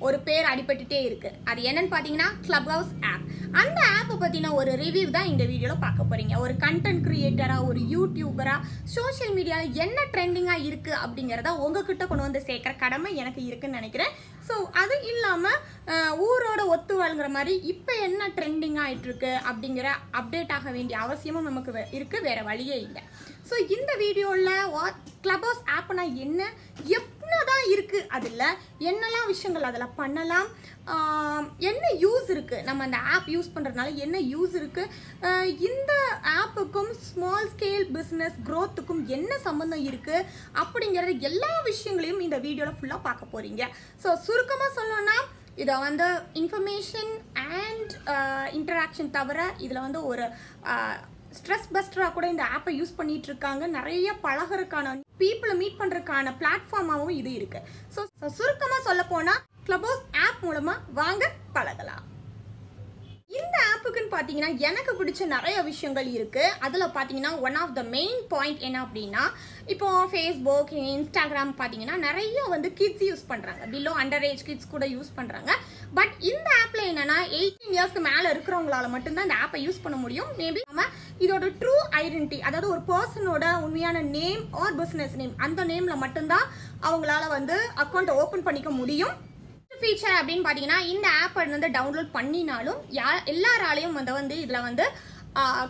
ஒரு பேர் அடிபட்டுட்டே இருக்கு. அது என்னன்னு பாத்தீங்கன்னா Clubhouse ஆப். அந்த ஆப்பை பத்தின ஒரு ரிவ்யூ தான் இந்த வீடியோல பார்க்க போறீங்க. ஒரு கண்டென்ட் கிரியேட்டரா, ஒரு யூடியூபரா, சோஷியல் மீடியால என்ன ட்ரெண்டிங்கா இருக்கு அப்படிங்கறத உங்ககிட்ட கொண்டு வந்து சேர்க்கிற கடமை எனக்கு இருக்குன்னு நினைக்கிறேன். ஸோ அது இல்லாம ஊரோட ஒத்து வாழ்கிற மாதிரி இப்போ என்ன ட்ரெண்டிங் ஆயிட்டு இருக்கு அப்படிங்கிற அப்டேட் ஆக வேண்டிய அவசியமும் நமக்கு இருக்கு, வேற வழியே இல்லை. ஸோ இந்த வீடியோவில் Clubhouse ஆப்னா என்ன, எப்படிதான் இருக்கு, அதில் என்னெல்லாம் விஷயங்கள் அதில் பண்ணலாம், என்ன யூஸ் இருக்கு, நம்ம அந்த ஆப் யூஸ் பண்ணுறதுனால என்ன யூஸ் இருக்கு, இந்த ஆப்புக்கும் ஸ்மால் ஸ்கேல் பிஸ்னஸ் க்ரோத்துக்கும் என்ன சம்மந்தம் இருக்கு அப்படிங்கிறது எல்லா விஷயங்களையும் இந்த வீடியோவில் ஃபுல்லாக பார்க்க போறீங்க. ஸோ சுருக்கமாக சொல்லணும்னா இதை வந்து இன்ஃபர்மேஷன் அண்ட் இன்டராக்ஷன் தவிர இதில் வந்து ஒரு ஸ்ட்ரெஸ் பஸ்டராக கூட இந்த ஆப்பை யூஸ் பண்ணிட்டு இருக்காங்க. நிறைய பழகிறதுக்கான பீப்புளை மீட் பண்ணுறதுக்கான பிளாட்ஃபார்மாகவும் இது இருக்கு. ஸோ சுருக்கமாக சொல்ல போனால் Clubhouse ஆப் மூலமாக வாங்க பழகலாம். இந்த ஆப்புக்குன்னு பார்த்தீங்கன்னா எனக்கு பிடிச்ச நிறைய விஷயங்கள் இருக்குது. அதில் பார்த்தீங்கன்னா one of the main point என்ன அப்படின்னா, இப்போ ஃபேஸ்புக், இன்ஸ்டாகிராம் பார்த்தீங்கன்னா நிறைய வந்து கிட்ஸ் யூஸ் பண்ணுறாங்க, பிலோ அண்டர் ஏஜ் கிட்ஸ் கூட யூஸ் பண்ணுறாங்க. பட் இந்த ஆப்பில் என்னென்னா 18 இயர்ஸ்க்கு மேலே இருக்கிறவங்களால மட்டும்தான் இந்த ஆப்பை யூஸ் பண்ண முடியும். மேபி நம்ம இதோட ட்ரூ ஐடென்டிட்டி, அதாவது ஒரு பர்சனோட உண்மையான நேம் ஆர் பிஸ்னஸ் நேம், அந்த நேமில் மட்டும்தான் அவங்களால வந்து அக்கௌண்ட்டை ஓப்பன் பண்ணிக்க முடியும். ஃபீச்சர் அப்படின்னு பார்த்தீங்கன்னா இந்த ஆப்பை வந்து டவுன்லோட் பண்ணினாலும் எல்லாராலையும் வந்து இதில் வந்து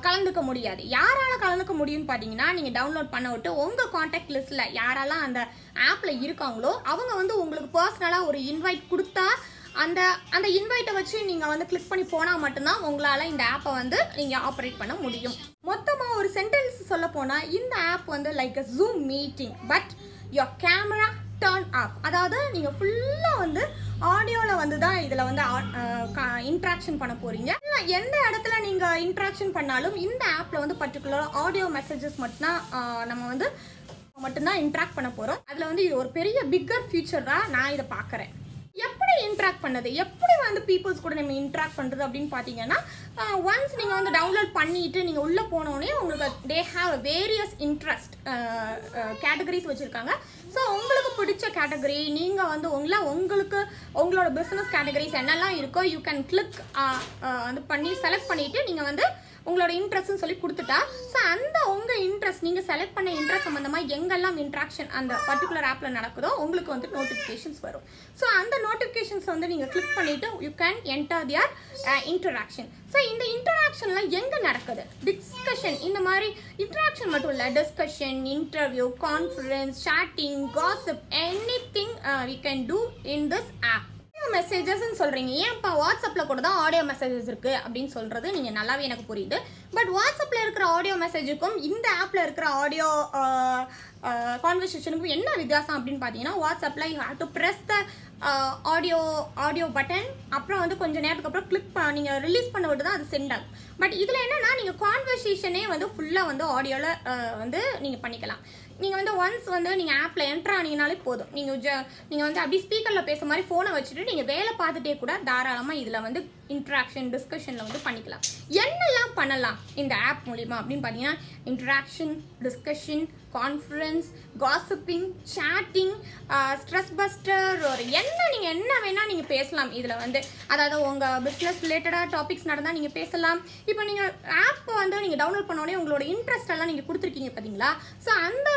கலந்துக்க முடியாது. யாரால கலந்துக்க முடியும்னு பார்த்தீங்கன்னா, நீங்கள் டவுன்லோட் பண்ண விட்டு உங்கள் காண்டாக்ட் லிஸ்ட்டில் யாரெல்லாம் அந்த ஆப்பில் இருக்காங்களோ அவங்க வந்து உங்களுக்கு பர்சனலாக ஒரு இன்வைட் கொடுத்தா அந்த இன்வைட்டை வச்சு நீங்கள் வந்து கிளிக் பண்ணி போனால் மட்டும்தான் உங்களால் இந்த ஆப்பை வந்து நீங்கள் ஆப்ரேட் பண்ண முடியும். மொத்தமாக ஒரு சென்டென்ஸ் சொல்ல போனால் இந்த ஆப் வந்து like a zoom meeting but your camera turn of. அதாவது நீங்கள் ஃபுல்லாக வந்து ஆடியோவில் வந்து தான் இதில் வந்து இன்ட்ராக்ஷன் பண்ண போகிறீங்க. எந்த இடத்துல நீங்கள் இன்ட்ராக்ஷன் பண்ணாலும் இந்த ஆப்பில் வந்து பர்டிகுலராக ஆடியோ மெசேஜஸ் மட்டும்தான் இன்ட்ராக்ட் பண்ண போகிறோம். அதில் வந்து இது ஒரு பெரிய பிக்கர் ஃபியூச்சராக நான் இதை பார்க்குறேன். எப்படி இன்ட்ராக்ட் பண்ணது, எப்படி வந்து பீப்புள்ஸ் கூட நம்ம இன்ட்ராக்ட் பண்ணுறது அப்படின்னு பார்த்தீங்கன்னா, ஒன்ஸ் நீங்கள் வந்து டவுன்லோட் பண்ணிட்டு நீங்கள் உள்ளே போனோடனே உங்களுக்கு they have various interest categories வச்சுருக்காங்க. ஸோ உங்களுக்கு பிடிச்ச கேட்டகரி நீங்கள் வந்து உங்களோட பிஸ்னஸ் கேட்டகரிஸ் என்னெல்லாம் இருக்கோ யூ கேன் கிளிக் வந்து பண்ணி செலக்ட் பண்ணிவிட்டு நீங்கள் வந்து உங்களோட இன்ட்ரெஸ்ட்னு சொல்லி கொடுத்துட்டா, ஸோ அந்த உங்கள் இன்ட்ரெஸ்ட் நீங்கள் செலக்ட் பண்ண இன்ட்ரெஸ்ட் சம்மந்தமாக எங்கெல்லாம் இன்ட்ராக்ஷன் அந்த பர்டிகுலர் ஆப்பில் நடக்குதோ உங்களுக்கு வந்து நோட்டிஃபிகேஷன்ஸ் வரும். ஸோ அந்த நோட்டிஃபிகேஷன்ஸ் வந்து நீங்கள் கிளிக் பண்ணிவிட்டு you can enter their interaction. So இந்த இன்டராக்ஷன்லாம் எங்கே நடக்குது, டிஸ்கஷன், இந்த மாதிரி இன்டராக்ஷன் மட்டும் இல்லை, discussion, interview, conference, chatting, gossip, anything we can do in this app. மெசேஜஸ்ன்னு சொல்கிறீங்க, ஏன்ப்பா வாட்ஸ்அப்பில் கூட தான் ஆடியோ மெசேஜஸ் இருக்குது அப்படின்னு சொல்கிறது நீங்கள் நல்லாவே எனக்கு புரியுது. பட் வாட்ஸ்அப்பில் இருக்கிற ஆடியோ மெசேஜுக்கும் இந்த ஆப்பில் இருக்கிற ஆடியோ கான்வர்சேஷனுக்கும் என்ன வித்தியாசம் அப்படின்னு பார்த்தீங்கன்னா, வாட்ஸ்அப்பில் you have to press the audio button, அப்புறம் வந்து கொஞ்சம் நேரத்துக்கு அப்புறம் கிளிக் நீங்கள் ரிலீஸ் பண்ண விட்டு தான் அது சென்ட் ஆகும். பட் இதில் என்னென்னா நீங்கள் கான்வர்சேஷனே வந்து ஃபுல்லாக வந்து ஆடியோவில் வந்து நீங்கள் பண்ணிக்கலாம். நீங்கள் வந்து ஒன்ஸ் வந்து நீங்கள் ஆப்பில் என்ட்ரு ஆனீங்கனாலே போதும், நீங்கள் வந்து அப்படி ஸ்பீக்கரில் பேசுகிற மாதிரி ஃபோனை வச்சுட்டு நீங்கள் வேலை பார்த்துட்டே கூட தாராளமாக இதில் வந்து இன்ட்ராக்ஷன் டிஸ்கஷனில் வந்து பண்ணிக்கலாம். என்னெல்லாம் பண்ணலாம் இந்த ஆப் மூலிமா அப்படின்னு பார்த்தீங்கன்னா, interaction, discussion, conference, gossiping, chatting, stress buster, ஒரு நீங்கள் என்ன வேணால் நீங்கள் பேசலாம் இதில் வந்து. அதாவது உங்கள் பிஸ்னஸ் ரிலேட்டடாக டாபிக்ஸ் நடந்தால் நீங்கள் பேசலாம். இப்போ நீங்கள் ஆப்பை வந்து நீங்கள் டவுன்லோட் பண்ணோடனே உங்களோட இன்ட்ரெஸ்ட் எல்லாம் நீங்கள் கொடுத்துருக்கீங்க பார்த்தீங்களா, ஸோ அந்த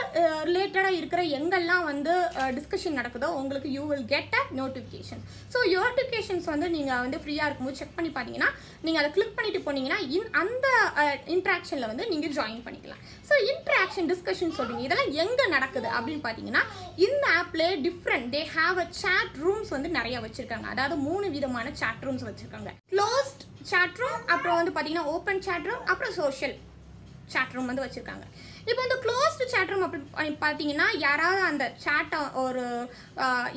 ரிலேட்டடாக இருக்கிற எங்கெல்லாம் வந்து டிஸ்கஷன் நடக்குதோ உங்களுக்கு you will get a notification. So notifications வந்து நீங்கள் வந்து ஃப்ரீயாக இருக்கும்போது செக் பண்ணி பார்த்தீங்கன்னா நீங்கள் அதை கிளிக் பண்ணிட்டு போனீங்கன்னா அந்த இன்ட்ராக்ஷனில் வந்து நீங்கள் ஜாயின் பண்ணிக்கலாம். ஸோ இன்ட்ராக்ஷன், டிஸ்கஷன் சொல்றீங்க, இதெல்லாம் எங்கே நடக்குது அப்படின்னு பார்த்தீங்கன்னா, இந்த ஆப்ல different they have a chat rooms வந்து நிறைய வச்சிருக்காங்க. அதாவது 3 விதமான சாட் ரூம்ஸ் வச்சிருக்காங்க. க்ளோஸ்ட் சாட் ரூம், அப்புறம் வந்து பார்த்தீங்கன்னா ஓப்பன் சாட் ரூம், அப்புறம் சோஷியல் சாட் ரூம் வந்து வச்சிருக்காங்க. இப்போ இந்த க்ளோஸ்டு சாட் ரூம் அப்படி பார்த்தீங்கன்னா, யாராவது அந்த சாட்டை ஒரு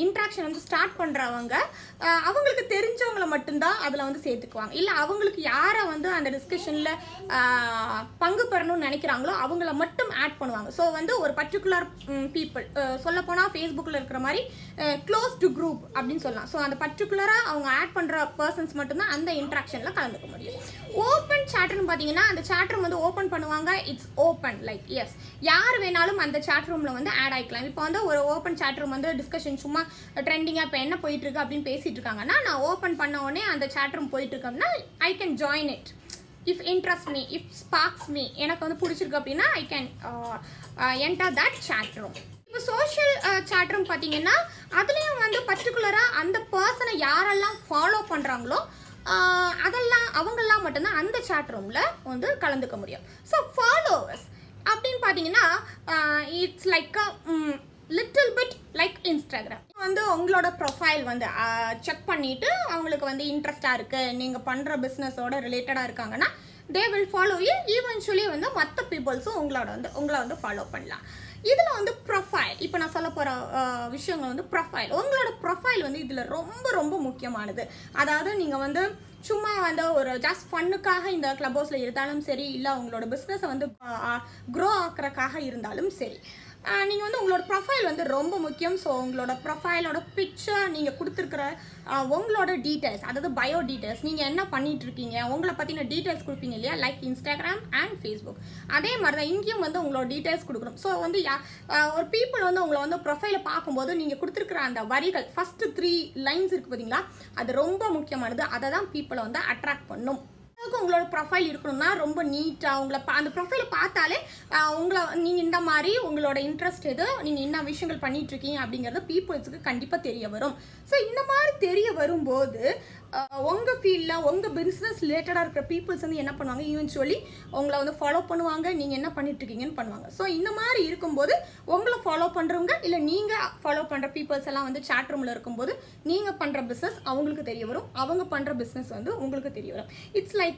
இன்ட்ராக்ஷன் வந்து ஸ்டார்ட் பண்ணுறவங்க அவங்களுக்கு தெரிஞ்சவங்களை மட்டும்தான் அதில் வந்து சேர்த்துக்குவாங்க. இல்லை அவங்களுக்கு யாரை வந்து அந்த டிஸ்கஷனில் பங்கு பெறணும்னு நினைக்கிறாங்களோ அவங்கள மட்டும் ஆட் பண்ணுவாங்க. ஸோ வந்து ஒரு பர்டிகுலர் பீப்புள், சொல்லப்போனால் ஃபேஸ்புக்கில் இருக்கிற மாதிரி க்ளோஸ்டு குரூப் அப்படின்னு சொல்லலாம். ஸோ அந்த பர்டிகுலராக அவங்க ஆட் பண்ணுற பர்சன்ஸ் மட்டும்தான் அந்த இன்ட்ராக்ஷனில் கலந்துக்க முடியும். ஓப்பன் சாட்னு பார்த்தீங்கன்னா, அந்த சாட் ரூம் வந்து ஓப்பன் பண்ணுவாங்க, இட்ஸ் ஓப்பன் லைக் எஸ், யார் வேணாலும் அந்த சாட் ரூமில் வந்து ஆட் ஆகிக்கலாம். இப்போ வந்து ஒரு ஓப்பன் சாட் ரூம் வந்து டிஸ்கஷன் சும்மா ட்ரெண்டிங்காக இப்போ என்ன போயிட்டு இருக்கு அப்படின்னு பேசிட்டு இருக்காங்கன்னா, நான் ஓப்பன் பண்ண உடனே அந்த சாட் ரூம் போயிட்டு இருக்கோம்னா I can join it if interest me, if sparks me, எனக்கு வந்து பிடிச்சிருக்கு அப்படின்னா I can enter that chat room. இப்போ சோஷியல் சாட் ரூம் பார்த்தீங்கன்னா அதுலேயும் வந்து பர்டிகுலராக அந்த பர்சனை யாரெல்லாம் ஃபாலோ பண்ணுறாங்களோ அதெல்லாம் அவங்கெல்லாம் மட்டும்தான் அந்த சாட் ரூமில் வந்து கலந்துக்க முடியும். ஸோ ஃபாலோவர்ஸ் அப்படின்னு பார்த்தீங்கன்னா it's like a little bit like Instagram. வந்து உங்களோட ப்ரொஃபைல் வந்து செக் பண்ணிவிட்டு அவங்களுக்கு வந்து இன்ட்ரெஸ்டாக இருக்குது, நீங்கள் பண்ணுற பிஸ்னஸோட ரிலேட்டடாக இருக்காங்கன்னா they will follow you. Eventually வந்து மற்ற பீப்புள்ஸும் உங்களை வந்து ஃபாலோ பண்ணலாம். இதில் வந்து ப்ரொஃபைல், இப்போ நான் சொல்ல போகிற விஷயங்கள் வந்து ப்ரொஃபைல். உங்களோட ப்ரொஃபைல் வந்து இதில் ரொம்ப ரொம்ப முக்கியமானது. அதாவது நீங்கள் வந்து சும்மா வந்து ஒரு ஜஸ்ட் ஃபன்னுக்காக இந்த கிளப் ஹவுஸில் இருந்தாலும் சரி, இல்லை உங்களோட பிஸ்னஸை வந்து க்ரோ ஆக்குறதுக்காக இருந்தாலும் சரி, நீங்கள் வந்து உங்களோட ப்ரொஃபைல் வந்து ரொம்ப முக்கியம். ஸோ உங்களோட ப்ரொஃபைலோட பிக்சர், நீங்கள் கொடுத்துருக்குற உங்களோட டீட்டெயில்ஸ், அதாவது பயோ டீட்டெயில்ஸ், நீங்கள் என்ன பண்ணிட்டு இருக்கீங்க, உங்களை பற்றின டீட்டெயில்ஸ் கொடுப்பீங்க இல்லையா, லைக் இன்ஸ்டாகிராம் அண்ட் ஃபேஸ்புக். அதே மாதிரி தான் இங்கேயும் வந்து உங்களோட டீட்டெயில்ஸ் கொடுக்கணும். ஸோ வந்து ஒரு பீப்புள் வந்து உங்களை வந்து ப்ரொஃபைலை பார்க்கும்போது நீங்கள் கொடுத்துருக்குற அந்த வரிகள், ஃபஸ்ட்டு 3 லைன்ஸ் இருக்குது பார்த்தீங்களா, அது ரொம்ப முக்கியமானது. அதை தான் பீப்புளை வந்து அட்ராக்ட் பண்ணும். உங்களோட ப்ரொஃபைல் இருக்கணும்னா ரொம்ப நீட்டாக உங்களை அந்த ப்ரொஃபைலை பார்த்தாலே நீங்கள் இந்த மாதிரி உங்களோட இன்ட்ரெஸ்ட் எது, நீங்கள் என்ன விஷயங்கள் பண்ணிட்டு இருக்கீங்க அப்படிங்கிறது பீப்புள்ஸுக்கு கண்டிப்பாக தெரிய வரும். ஸோ இந்த மாதிரி தெரிய வரும்போது உங்கள் ஃபீல்டில் உங்கள் பிஸ்னஸ் ரிலேட்டடாக இருக்கிற பீப்புள்ஸ் வந்து என்ன பண்ணுவாங்க, ஈவென்ச்சுவலி உங்களை வந்து ஃபாலோ பண்ணுவாங்க, நீங்கள் என்ன பண்ணிட்டு இருக்கீங்கன்னு பண்ணுவாங்க. ஸோ இந்த மாதிரி இருக்கும்போது உங்களை ஃபாலோ பண்ணுறவங்க இல்லை நீங்கள் ஃபாலோ பண்ணுற பீப்புள்ஸ் எல்லாம் வந்து சாட் ரூமில் இருக்கும்போது நீங்கள் பண்ணுற பிஸ்னஸ் அவங்களுக்கு தெரிய வரும், அவங்க பண்ணுற பிஸ்னஸ் வந்து உங்களுக்கு தெரிய வரும். இட்ஸ் லைக்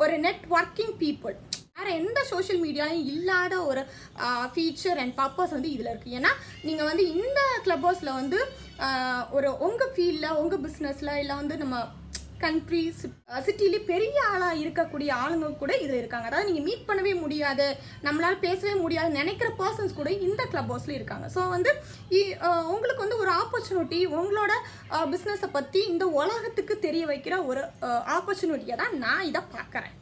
ஒரு நெட்வொர்க்கிங் பீப்புள். வேறு எந்த சோஷியல் மீடியாலையும் இல்லாத ஒரு ஃபீச்சர் அண்ட் பர்பஸ் வந்து இதில் இருக்குது. ஏன்னா நீங்கள் வந்து இந்த கிளப் ஹவுஸில் வந்து ஒரு உங்கள் ஃபீல்டில் உங்கள் பிஸ்னஸில் இல்லை வந்து நம்ம கண்ட்ரி சிட்டிலே பெரிய ஆளாக இருக்கக்கூடிய ஆளுங்க கூட இதில் இருக்காங்க. அதாவது நீங்கள் மீட் பண்ணவே முடியாது, நம்மளால் பேசவே முடியாது நினைக்கிற பர்சன்ஸ் கூட இந்த கிளப் ஹவுஸில் இருக்காங்க. ஸோ வந்து உங்களுக்கு வந்து ஒரு ஆப்பர்ச்சுனிட்டி, உங்களோட பிஸ்னஸை பற்றி இந்த உலகத்துக்கு தெரிய வைக்கிற ஒரு ஆப்பர்ச்சுனிட்டியை தான் நான் இதை பார்க்குறேன்.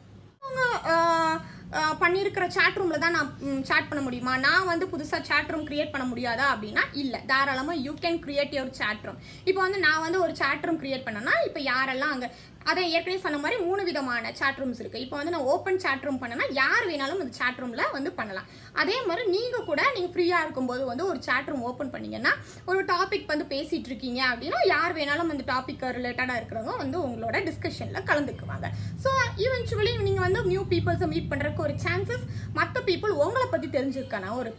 பண்ணியிருக்கிற சாட் ரூமில் தான் நான் சாட் பண்ண முடியுமா, நான் வந்து புதுசாக சாட் ரூம் கிரியேட் பண்ண முடியாதா அப்படின்னா இல்லை, தாராளமாக you can create your chat room. இப்போ வந்து நான் வந்து ஒரு சாட் ரூம் கிரியேட் பண்ணேன்னா இப்போ யாரெல்லாம் அங்கே, அதை ஏற்கனவே சொன்ன மாதிரி 3 விதமான சாட் ரூம்ஸ் இருக்குது. இப்போ வந்து நான் ஓப்பன் சாட் ரூம் பண்ணேன்னா யார் வேணாலும் அந்த சாட் ரூமில் வந்து பண்ணலாம். அதே மாதிரி நீங்கள் கூட நீங்கள் ஃப்ரீயாக இருக்கும்போது வந்து ஒரு சாட் ரூம் ஓப்பன் பண்ணிங்கன்னா ஒரு டாபிக் வந்து பேசிகிட்டு இருக்கீங்க அப்படின்னா யார் வேணாலும் அந்த டாபிக் ரிலேட்டடாக இருக்கிறவங்க வந்து உங்களோட டிஸ்கஷனில் கலந்துக்குவாங்க. ஸோ ஈவென்ச்சுவலி நீங்கள் வந்து நியூ பீப்புள்ஸை மீட் பண்ணுறதுக்கு ஒரு சான்சஸ், மற்ற பீப்புள் உங்களை பற்றி தெரிஞ்சுக்கான ஒரு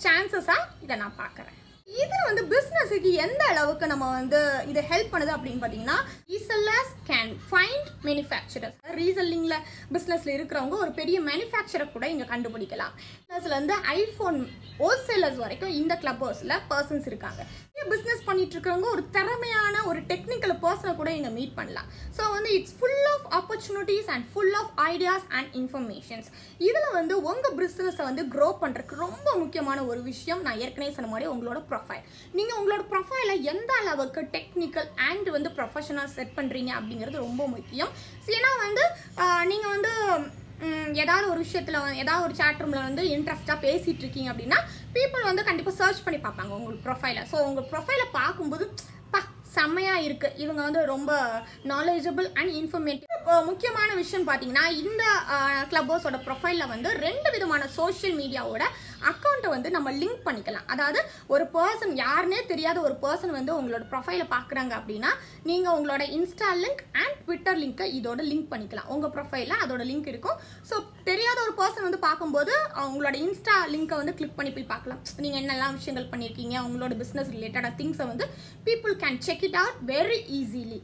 சான்சஸாக இதை நான் பார்க்குறேன். இதில் வந்து பிஸ்னஸுக்கு எந்த அளவுக்கு நம்ம வந்து இதை ஹெல்ப் பண்ணுது அப்படின்னு பார்த்தீங்கன்னா, ரீசெல்லர்ஸ் கேன் ஃபைண்ட் மேனுஃபேக்சரர்ஸ். ரீசெல்லிங்கில் பிஸ்னஸில் இருக்கிறவங்க ஒரு பெரிய மேனுஃபேக்சரை கூட இங்கே கண்டுபிடிக்கலாம். பிஸ்னஸ்லேருந்து ஐஃபோன் ஹோல்சேலர்ஸ் வரைக்கும் இந்த கிளப் ஹவுஸில் பர்சன்ஸ் இருக்காங்க. பிஸ்னஸ் பண்ணிட்டு இருக்கிறவங்க ஒரு திறமையான ஒரு டெக்னிக்கல் பர்சனை கூட இங்கே மீட் பண்ணலாம். ஸோ வந்து it's full of opportunities and full of ideas and informations. இதில் வந்து உங்கள் பிஸ்னஸை வந்து க்ரோ பண்ணுறதுக்கு ரொம்ப முக்கியமான ஒரு விஷயம், நான் ஏற்கனவே சொன்ன மாதிரி உங்களோட ப்ரொஃபைல். நீங்கள் உங்களோட ப்ரொஃபைலை எந்த அளவுக்கு டெக்னிக்கல் அண்ட் வந்து ப்ரொஃபஷனல் செட் பண்ணுறீங்க அப்படிங்கிறது ரொம்ப முக்கியம். ஏன்னா வந்து நீங்கள் வந்து ஏதாவது ஒரு விஷயத்தில் ஏதாவது ஒரு சாட் ரூமில் வந்து இன்ட்ரெஸ்ட்டாக பேசிகிட்டு இருக்கீங்க அப்படின்னா பீப்புள் வந்து கண்டிப்பாக சர்ச் பண்ணி பார்ப்பாங்க உங்களுக்கு ப்ரொஃபைலை. ஸோ உங்கள் ப்ரொஃபைலை பார்க்கும்போது செம்மையாக இருக்குது, இவங்க வந்து ரொம்ப நாலேஜபிள் அண்ட் இன்ஃபர்மேட்டிவ். முக்கியமான விஷயம் பார்த்தீங்கன்னா இந்த கிளப் ஹவுஸோட ப்ரொஃபைலில் வந்து 2 விதமான சோஷியல் மீடியாவோட அக்கௌண்ட்டை வந்து நம்ம லிங்க் பண்ணிக்கலாம். அதாவது ஒரு பர்சன், யாருன்னே தெரியாத ஒரு பர்சன் வந்து உங்களோட ப்ரொஃபைலை பார்க்குறாங்க அப்படின்னா நீங்கள் உங்களோட இன்ஸ்டா லிங்க் அண்ட் ட்விட்டர் லிங்க்கை இதோட லிங்க் பண்ணிக்கலாம். உங்கள் ப்ரொஃபைலில் அதோட லிங்க் இருக்கும். ஸோ தெரியாத ஒரு பர்சன் வந்து பார்க்கும்போது அவங்களோட இன்ஸ்டா லிங்க்கை வந்து கிளிக் பண்ணி போய் பார்க்கலாம். நீங்கள் என்னெல்லாம் விஷயங்கள் பண்ணியிருக்கீங்க, உங்களோட பிஸ்னஸ் ரிலேட்டடாக திங்ஸை வந்து people can check it out very easily.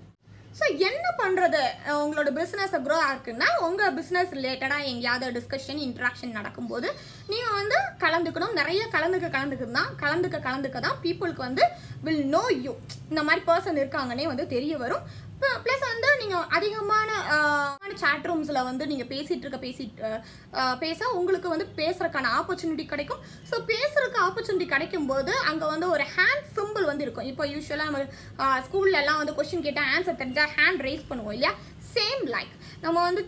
So என்ன பண்ணுறது, உங்களோட பிஸ்னஸை க்ரோ ஆகுன்னா உங்கள் பிஸ்னஸ் ரிலேட்டடாக எங்கேயாவது டிஸ்கஷன் இன்ட்ராக்ஷன் நடக்கும்போது நீங்கள் வந்து கலந்துக்கணும். நிறைய கலந்துக்க தான் பீப்புளுக்கு வந்து வில் நோ யூ, இந்த மாதிரி பர்சன் இருக்காங்கன்னே வந்து தெரிய வரும். ப்ளஸ் வந்து நீங்கள் அதிகமான சாட் ரூம்ஸில் வந்து நீங்கள் பேச உங்களுக்கு வந்து பேசுறதுக்கான ஆப்பர்ச்சுனிட்டி கிடைக்கும். ஸோ பேசுறதுக்கு ஆப்பர்ச்சுனிட்டி கிடைக்கும் போது அங்கே வந்து ஒரு ஹேண்ட் சிம்பிள் வந்து இருக்கும். இப்போ யூஸ்வலாக நம்ம ஸ்கூல்லலாம் வந்து கொஸ்டின் கேட்டால் ஆன்சர் தெரிஞ்சால் ஹேண்ட் ரைஸ் பண்ணுவோம் இல்லையா, சேம் லைக் நம்ம வந்து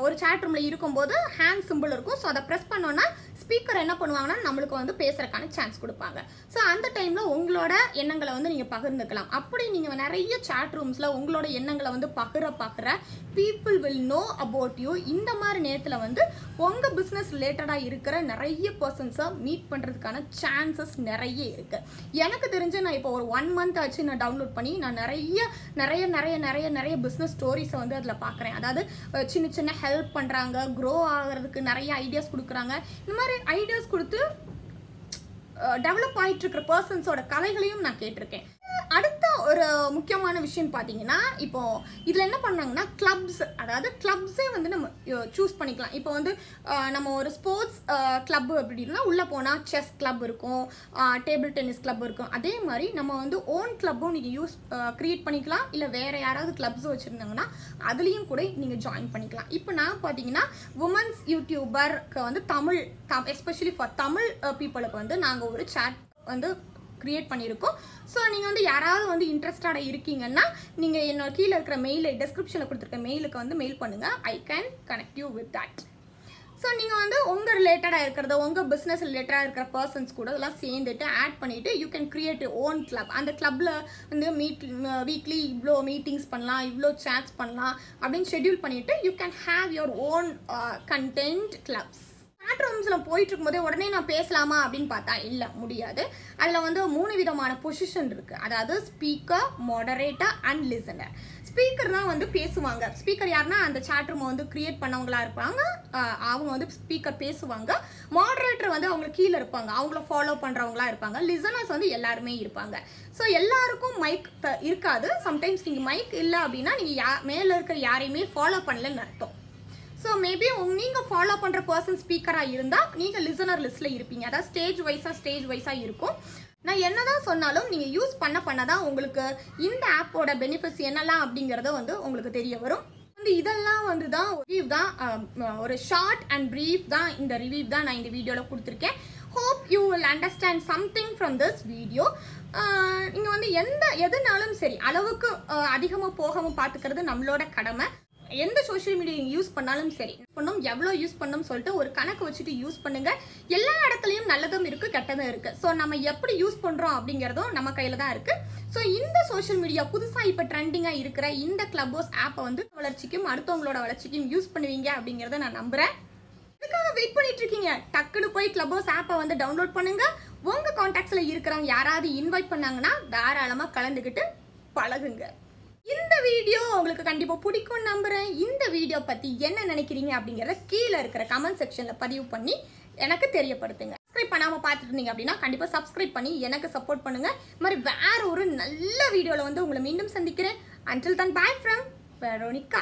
ஒரு சேட் ரூமில் இருக்கும்போது ஹேண்ட் சிம்பிள் இருக்கும். ஸோ அதை ப்ரெஸ் பண்ணோன்னா ஸ்பீக்கர் என்ன பண்ணுவாங்கன்னா நம்மளுக்கு வந்து பேசுறதுக்கான சான்ஸ் கொடுப்பாங்க. ஸோ அந்த டைமில் உங்களோட எண்ணங்களை வந்து நீங்கள் பகிர்ந்துக்கலாம். அப்படி நீங்கள் நிறைய சேட் ரூம்ஸில் உங்களோட எண்ணங்களை வந்து பகிர people will know about you. இந்த மாதிரி நேரத்தில் வந்து உங்கள் பிஸ்னஸ் ரிலேட்டடாக இருக்கிற நிறைய பர்சன்ஸை மீட் பண்ணுறதுக்கான சான்சஸ் நிறைய இருக்குது. எனக்கு தெரிஞ்சு நான் இப்போ ஒரு 1 month ஆச்சு நான் டவுன்லோட் பண்ணி நான் நிறைய பிஸ்னஸ் ஸ்டோரிஸை வந்து அதில் பார்க்குறேன். அதாவது சின்ன ஹெல்ப் பண்ணுறாங்க, க்ரோ ஆகிறதுக்கு நிறைய ஐடியாஸ் கொடுக்குறாங்க. இந்த மாதிரி ஐடியாஸ் கொடுத்து டெவலப் ஆகிட்டு இருக்கிற பர்சன்ஸோட கதைகளையும் நான் கேட்டிருக்கேன். அடுத்த ஒரு முக்கியமான விஷயம் பார்த்தீங்கன்னா, இப்போ இதில் என்ன பண்ணாங்கன்னா கிளப்ஸ், அதாவது கிளப்ஸே வந்து நம்ம சூஸ் பண்ணிக்கலாம். இப்போ வந்து நம்ம ஒரு ஸ்போர்ட்ஸ் கிளப் அப்படின்னா உள்ளே போனால் செஸ் கிளப் இருக்கும், டேபிள் டென்னிஸ் கிளப் இருக்கும். அதே மாதிரி நம்ம வந்து ஓன் கிளப்பும் நீங்கள் க்ரியேட் பண்ணிக்கலாம். இல்லை வேறு யாராவது கிளப்ஸ் வச்சுருந்தாங்கன்னா அதுலேயும் கூட நீங்கள் ஜாயின் பண்ணிக்கலாம். இப்போ நான் பார்த்தீங்கன்னா உமன்ஸ் யூடியூபருக்கு வந்து எஸ்பெஷலி ஃபார் தமிழ் பீப்புளுக்கு வந்து நாங்கள் ஒரு சேட் வந்து கிரியேட் பண்ணியிருக்கோம். ஸோ நீங்கள் வந்து யாராவது வந்து இன்ட்ரெஸ்டடாக இருக்கீங்கன்னா நீங்கள் என்னோட கீழே இருக்கிற மெயிலை டிஸ்கிரிப்ஷனில் கொடுத்துருக்க மெயிலுக்கு வந்து மெயில் பண்ணுங்கள். I can connect you with that. So நீங்கள் வந்து உங்கள் ரிலேட்டடாக இருக்கிறத உங்கள் பிஸ்னஸ் ரிலேட்டடாக இருக்கிற பர்சன்ஸ் கூட இதெல்லாம் சேர்ந்துட்டு ஆட் பண்ணிவிட்டு you can create own club. அந்த கிளப்பில் வந்து வீக்லி இவ்வளோ மீட்டிங்ஸ் பண்ணலாம், இவ்வளோ சேட்ஸ் பண்ணலாம் அப்படின்னு ஷெட்யூல் பண்ணிவிட்டு you can have your own content clubs. Chat ரூம்ஸில் போயிட்டு இருக்கும்போதே உடனே நான் பேசலாமா அப்படின்னு பார்த்தா இல்லை, முடியாது. அதில் வந்து 3 விதமான பொசிஷன் இருக்குது. அதாவது speaker, moderator and listener. Speaker தான் வந்து பேசுவாங்க. ஸ்பீக்கர் யாருன்னா அந்த சேட் ரூமை வந்து கிரியேட் பண்ணவங்களா இருப்பாங்க, அவங்க வந்து ஸ்பீக்கர் பேசுவாங்க. மாடரேட்டர் வந்து அவங்க கீழே இருப்பாங்க, அவங்கள ஃபாலோ பண்ணுறவங்களா இருப்பாங்க. லிசனர்ஸ் வந்து எல்லாருமே இருப்பாங்க. ஸோ எல்லாருக்கும் மைக் இருக்காது. சம்டைம்ஸ் நீங்கள் மைக் இல்லை அப்படின்னா நீங்கள் மேலே இருக்கிற யாரையுமே ஃபாலோ பண்ணலன்னு அர்த்தம். ஸோ மேபி நீங்கள் ஃபாலோ பண்ணுற பர்சன் ஸ்பீக்கராக இருந்தால் நீங்கள் லிசனர் லிஸ்ட்டில் இருப்பீங்க. அதாவது ஸ்டேஜ் வைஸாக இருக்கும். நான் என்னதான் சொன்னாலும் நீங்கள் யூஸ் பண்ண தான் உங்களுக்கு இந்த ஆப்போட பெனிஃபிட்ஸ் என்னெல்லாம் அப்படிங்கிறத வந்து உங்களுக்கு தெரிய வரும். வந்து இதெல்லாம் வந்து தான் ரிவ்யூ தான், ஒரு ஷார்ட் அண்ட் ப்ரீஃப் தான் இந்த ரிவ்யூ தான் நான் இந்த வீடியோவில் கொடுத்துருக்கேன். Hope you will understand something from this video. நீங்கள் வந்து எதுனாலும் சரி அளவுக்கு அதிகமாக போகாமல் பார்த்துக்கிறது நம்மளோட கடமை. எந்த சோஷியல் மீடியா யூஸ் பண்ணாலும் சரி எவ்வளோ யூஸ் பண்ணணும் சொல்லிட்டு ஒரு கணக்கு வச்சுட்டு யூஸ் பண்ணுங்க. எல்லா இடத்துலையும் நல்லதும் இருக்கு, கெட்டதும் இருக்கு. ஸோ நம்ம எப்படி யூஸ் பண்றோம் அப்படிங்கிறதும் நம்ம கையில தான் இருக்கு. ஸோ இந்த சோஷியல் மீடியா புதுசாக இப்போ ட்ரெண்டிங்காக இருக்கிற இந்த கிளப்ஹவுஸ் ஆப்பை வந்து வளர்ச்சிக்கும் அடுத்தவங்களோட வளர்ச்சிக்கும் யூஸ் பண்ணுவீங்க அப்படிங்கிறத நான் நம்புறேன். இதுக்காக வெயிட் பண்ணிட்டு இருக்கீங்க, டக்குன்னு போய் கிளப்ஹவுஸ் ஆப்பை வந்து டவுன்லோட் பண்ணுங்க. உங்க கான்டாக்ட்ஸ்ல இருக்கிறவங்க யாராவது இன்வைட் பண்ணாங்கன்னா தாராளமா கலந்துக்கிட்டு பழகுங்க. இந்த வீடியோ உங்களுக்கு கண்டிப்பா பிடிக்கும் நம்புறேன். இந்த வீடியோ பத்தி என்ன நினைக்கிறீங்க அப்படிங்கறத கீழே இருக்கிற கமெண்ட் செக்ஷன்ல பதிவு பண்ணி எனக்கு தெரியப்படுத்துங்க. சப்ஸ்கிரைப் பண்ணாம பார்த்துட்டு இருந்தீங்க அப்படின்னா கண்டிப்பா சப்ஸ்கிரைப் பண்ணி எனக்கு சப்போர்ட் பண்ணுங்க. இந்த மாதிரி வேற ஒரு நல்ல வீடியோல வந்து உங்களை மீண்டும் சந்திக்கிறேன். Until then, bye from Veronica.